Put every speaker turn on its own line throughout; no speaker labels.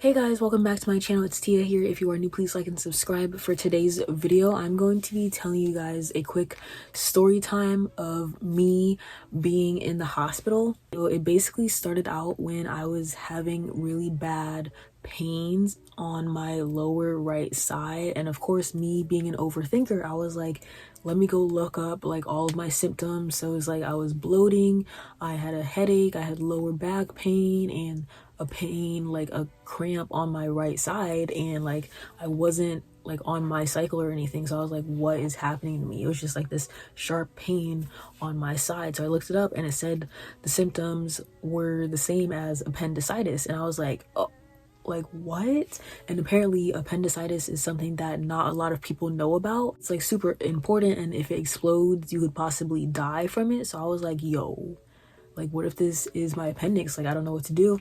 Hey guys, welcome back to my channel. It's Tia here. If you are new, please like and subscribe. For today's video, I'm going to be telling you guys a quick story time of me being in the hospital. So it basically started out when I was having really bad pains on my lower right side, and of course, me being an overthinker, I was like, let me go look up like all of my symptoms. So it's like I was bloating, I had a headache, I had lower back pain, and a pain, like a cramp on my right side, and like I wasn't like on my cycle or anything. So I was like, what is happening to me? It was just like this sharp pain on my side. So I looked it up and it said the symptoms were the same as appendicitis, and I was like, oh, like what? And apparently appendicitis is something that not a lot of people know about. It's like super important, and if it explodes you could possibly die from it. So I was like, yo, like what if this is my appendix? Like I don't know what to do.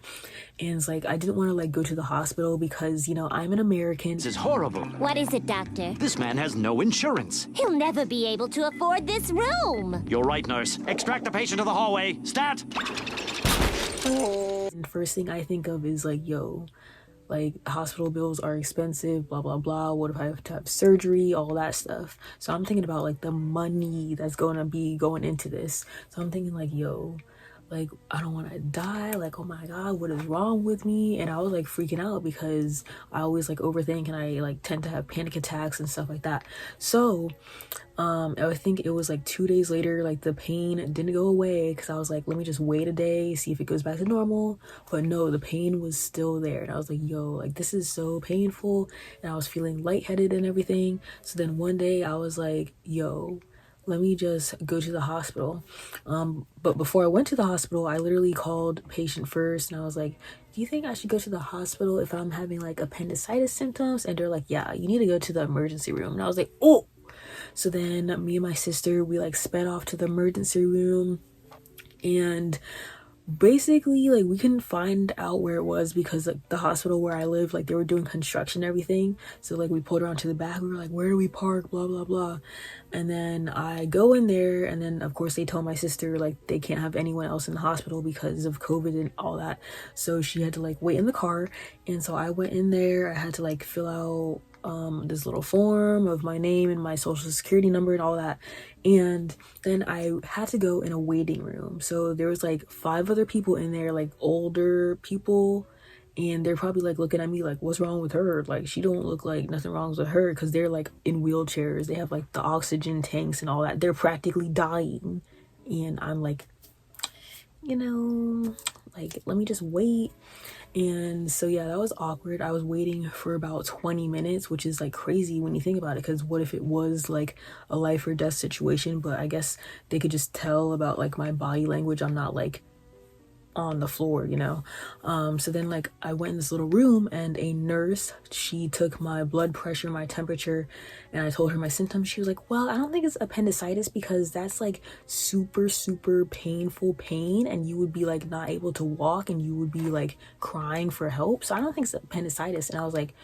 And it's like I didn't want to like go to the hospital because, you know, I'm an American.
This is horrible.
What is it, doctor?
This man has no insurance.
He'll never be able to afford this room.
You're right, nurse. Extract the patient to the hallway. Stat!
And first thing I think of is like, yo, like hospital bills are expensive, blah blah blah. What if I have to have surgery, all that stuff? So I'm thinking about like the money that's gonna be going into this. So I'm thinking like, yo, like I don't want to die, like oh my god, what is wrong with me? And I was like freaking out because I always like overthink and I like tend to have panic attacks and stuff like that. So I think it was like 2 days later, like the pain didn't go away because I was like, let me just wait a day, see if it goes back to normal. But no, the pain was still there, and I was like, yo, like this is so painful, and I was feeling lightheaded and everything. So then one day I was like, yo, let me just go to the hospital. But before I went to the hospital, I literally called patient first, and I was like, do you think I should go to the hospital if I'm having like appendicitis symptoms? And they're like, yeah, you need to go to the emergency room. And I was like, oh. So then me and my sister, we like sped off to the emergency room, and basically like we couldn't find out where it was because like the hospital where I live, like they were doing construction and everything. So like we pulled around to the back, we were like, where do we park, blah blah blah. And then I go in there, and then of course they told my sister like they can't have anyone else in the hospital because of COVID and all that, so she had to like wait in the car. And so I went in there, I had to like fill out this little form of my name and my social security number and all that. And then I had to go in a waiting room. So there was like 5 other people in there, like older people, and they're probably like looking at me like, what's wrong with her? Like she don't look like nothing wrong with her, because they're like in wheelchairs, they have like the oxygen tanks and all that, they're practically dying. And I'm like, you know, like let me just wait. And so yeah, that was awkward. I was waiting for about 20 minutes, which is like crazy when you think about it, because what if it was like a life or death situation? But I guess they could just tell about like my body language, I'm not like on the floor, you know. So then like I went in this little room, and a nurse, she took my blood pressure, my temperature, and I told her my symptoms. She was like, well, I don't think it's appendicitis because that's like super painful pain, and you would be like not able to walk, and you would be like crying for help. So I don't think it's appendicitis. And I was like,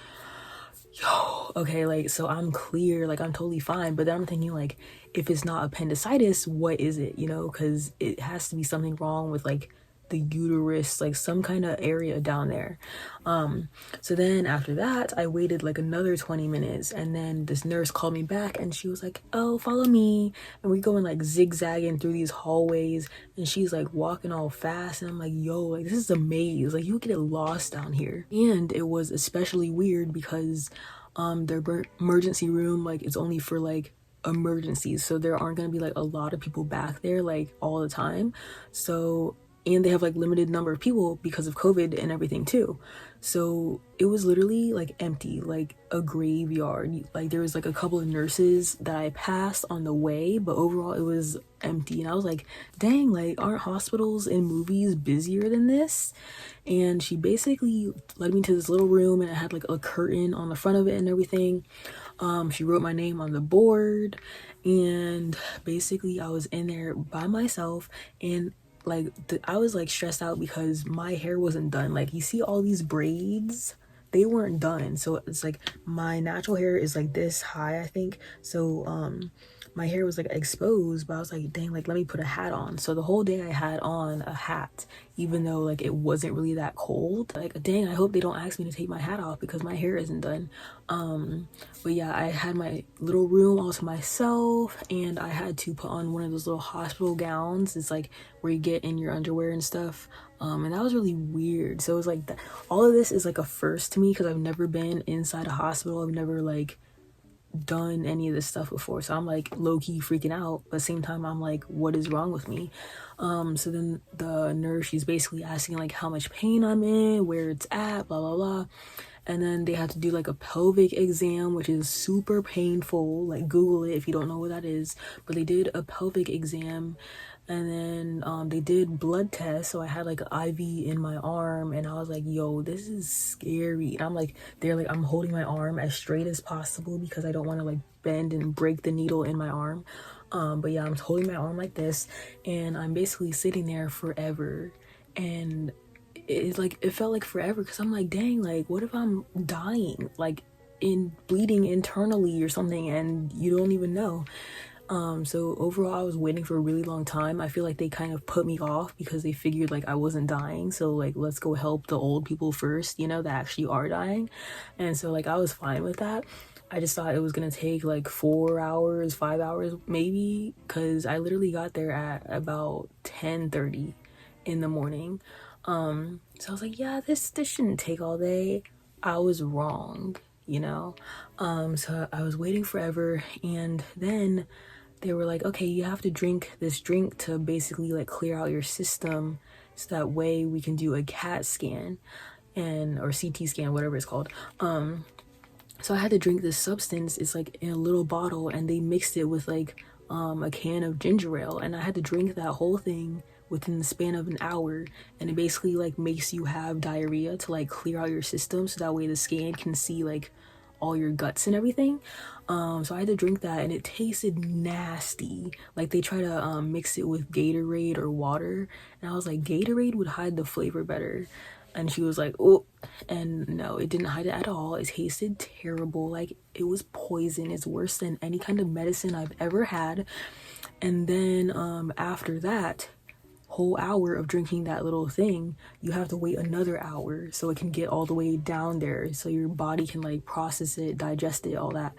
yo, okay, like so I'm clear, like I'm totally fine. But then I'm thinking like, if it's not appendicitis, what is it, you know? Because it has to be something wrong with like the uterus, like some kind of area down there. So then after that I waited like another 20 minutes, and then this nurse called me back, and she was like, oh, follow me. And we're going like zigzagging through these hallways, and she's like walking all fast, and I'm like, yo, like this is a maze, like you get lost down here. And it was especially weird because their emergency room, like it's only for like emergencies, so there aren't gonna be like a lot of people back there like all the time. So, and they have like limited number of people because of COVID and everything too. So it was literally like empty, like a graveyard. Like there was like a couple of nurses that I passed on the way, but overall it was empty. And I was like, dang, like aren't hospitals and movies busier than this? And she basically led me to this little room, and it had like a curtain on the front of it and everything. She wrote my name on the board, and basically I was in there by myself, and like I was like stressed out because my hair wasn't done. Like you see all these braids, they weren't done. So it's like my natural hair is like this high, I think. So my hair was like exposed, but I was like, dang, like let me put a hat on. So the whole day I had on a hat, even though like it wasn't really that cold. Like, dang, I hope they don't ask me to take my hat off because my hair isn't done. But yeah, I had my little room all to myself, and I had to put on one of those little hospital gowns. It's like where you get in your underwear and stuff. And that was really weird. So it was like that. All of this is like a first to me because I've never been inside a hospital. I've never like done any of this stuff before, so I'm like low-key freaking out, but at the same time I'm like, what is wrong with me? So then the nurse, she's basically asking like how much pain I'm in, where it's at, blah blah blah. And then they had to do like a pelvic exam, which is super painful. Like Google it if you don't know what that is. But they did a pelvic exam, and then they did blood tests. So I had like an IV in my arm, and I was like, yo, this is scary. And I'm like, they're like, I'm holding my arm as straight as possible because I don't want to like bend and break the needle in my arm. But yeah, I'm holding my arm like this, and I'm basically sitting there forever. And it's like, it felt like forever because I'm like, dang, like what if I'm dying, like in bleeding internally or something, and you don't even know. So overall I was waiting for a really long time. I feel like they kind of put me off because they figured like I wasn't dying, so like let's go help the old people first, you know, that actually are dying. And so like I was fine with that. I just thought it was gonna take like 4 hours, 5 hours maybe, because I literally got there at about 10:30 in the morning. So I was like, yeah, this shouldn't take all day. I was wrong, you know. So I was waiting forever, and then they were like, okay, you have to drink this drink to basically like clear out your system, so that way we can do a CAT scan and or CT scan, whatever it's called. So I had to drink this substance. It's like in a little bottle, and they mixed it with like a can of ginger ale, and I had to drink that whole thing within the span of an hour. And it basically like makes you have diarrhea to like clear out your system, so that way the scan can see like all your guts and everything. So I had to drink that, and it tasted nasty. Like they try to mix it with Gatorade or water, and I was like, Gatorade would hide the flavor better. And she was like, oh, and no, it didn't hide it at all. It tasted terrible. Like it was poison. It's worse than any kind of medicine I've ever had. And then after that whole hour of drinking that little thing, you have to wait another hour so it can get all the way down there, so your body can like process it, digest it, all that.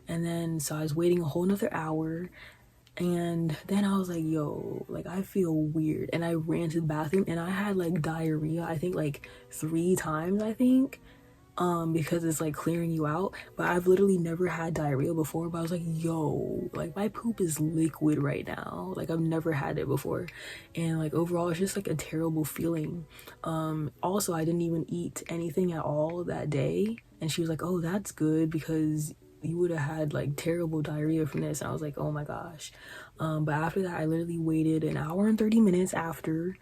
And then so I was waiting a whole nother hour, and then I was like, yo, like I feel weird, and I ran to the bathroom, and I had like diarrhea, I think like 3 times, I think, because it's like clearing you out. But I've literally never had diarrhea before, but I was like, yo, like my poop is liquid right now. Like I've never had it before, and like overall it's just like a terrible feeling. Also, I didn't even eat anything at all that day, and she was like, oh, that's good because you would have had like terrible diarrhea from this. And I was like, oh my gosh. But after that I literally waited an hour and 30 minutes after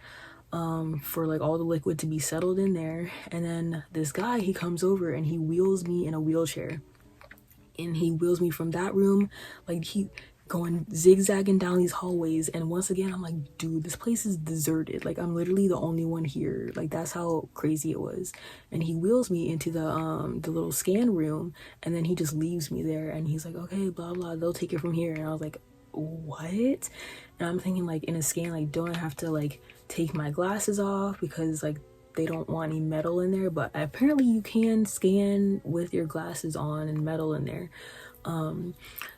for like all the liquid to be settled in there. And then this guy, he comes over and he wheels me in a wheelchair, and he wheels me from that room, like he going zigzagging down these hallways. And once again I'm like, dude, this place is deserted, like I'm literally the only one here. Like that's how crazy it was. And he wheels me into the little scan room, and then he just leaves me there, and he's like, okay, blah blah, they'll take it from here. And I was like, what? And I'm thinking like, in a scan, like don't I have to like take my glasses off because like they don't want any metal in there? But apparently you can scan with your glasses on and metal in there.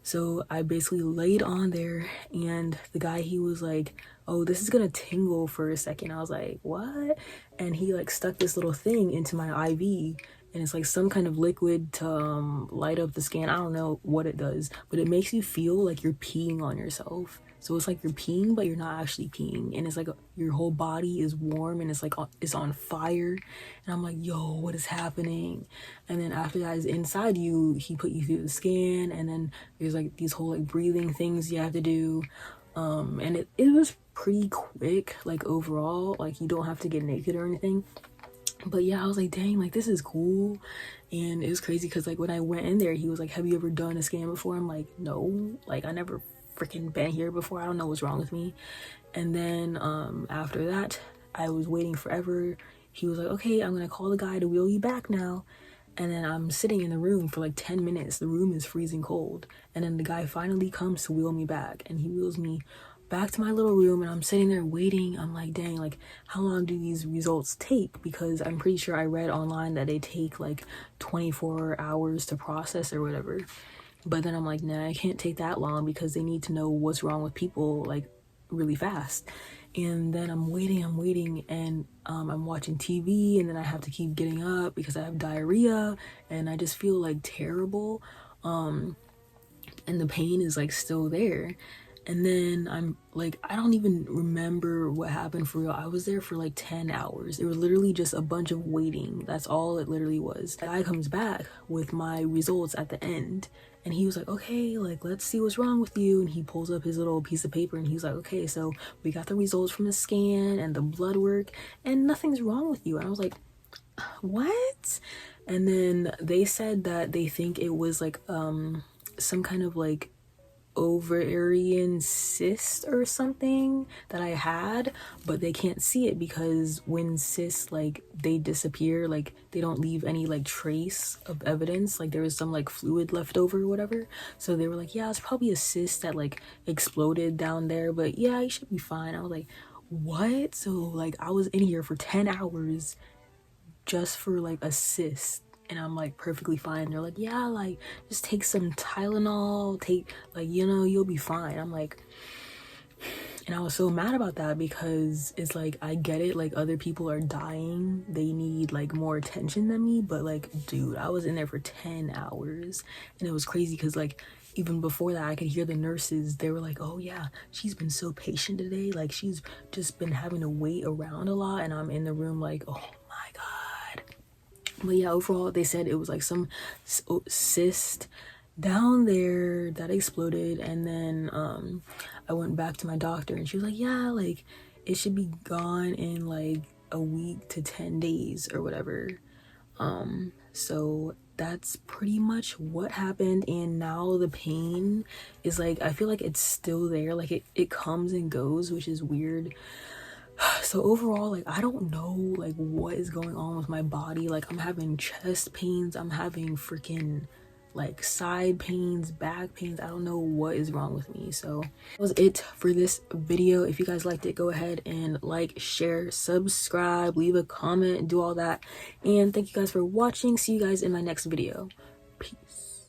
So I basically laid on there, and the guy, he was like, oh, this is gonna tingle for a second. I was like, what? And he like stuck this little thing into my IV, and it's like some kind of liquid to light up the scan. I don't know what it does, but it makes you feel like you're peeing on yourself. So it's like you're peeing, but you're not actually peeing. And it's like your whole body is warm, and it's like it's on fire. And I'm like, yo, what is happening? And then after that is inside you, he put you through the scan. And then there's like these whole like breathing things you have to do. And it was pretty quick, like overall, like you don't have to get naked or anything. But yeah, I was like, dang, like this is cool. And it was crazy because like when I went in there, he was like, have you ever done a scan before? I'm like, no, like I never freaking been here before. I don't know what's wrong with me. And then after that, I was waiting forever. He was like, okay, I'm gonna call the guy to wheel you back now. And then I'm sitting in the room for like 10 minutes. The room is freezing cold. And then the guy finally comes to wheel me back. And he wheels me back to my little room. And I'm sitting there waiting. I'm like, dang, like, how long do these results take? Because I'm pretty sure I read online that they take like 24 hours to process or whatever. But then I'm like, nah, I can't take that long because they need to know what's wrong with people like really fast. And then I'm waiting, and I'm watching TV, and then I have to keep getting up because I have diarrhea, and I just feel like terrible, and the pain is like still there. And then I'm like, I don't even remember what happened for real. I was there for like 10 hours. It was literally just a bunch of waiting. That's all it literally was. The guy comes back with my results at the end, and he was like, okay, like, let's see what's wrong with you. And he pulls up his little piece of paper, and he's like, okay, so we got the results from the scan and the blood work, and nothing's wrong with you. And I was like, what? And then they said that they think it was like some kind of like ovarian cyst or something that I had, but they can't see it because when cysts, like, they disappear, like they don't leave any like trace of evidence, like there was some like fluid left over or whatever. So they were like, yeah, it's probably a cyst that like exploded down there, but yeah, you should be fine. I was like, what? So like I was in here for 10 hours just for like a cyst, and I'm like perfectly fine. They're like, yeah, like just take some Tylenol, take, like, you know, you'll be fine. I'm like, and I was so mad about that because it's like, I get it, like other people are dying, they need like more attention than me, but like, dude, I was in there for 10 hours, and it was crazy because like even before that I could hear the nurses, they were like, oh yeah, she's been so patient today, like she's just been having to wait around a lot. And I'm in the room like, oh my god. But yeah, overall they said it was like some cyst down there that exploded. And then I went back to my doctor, and she was like, yeah, like it should be gone in like a week to 10 days or whatever. So that's pretty much what happened. And now the pain is like, I feel like it's still there, like it comes and goes, which is weird. So overall, like I don't know like what is going on with my body. Like I'm having chest pains, I'm having freaking like side pains, back pains. I don't know what is wrong with me. So that was it for this video. If you guys liked it, go ahead and like, share, subscribe, leave a comment, do all that. And thank you guys for watching. See you guys in my next video.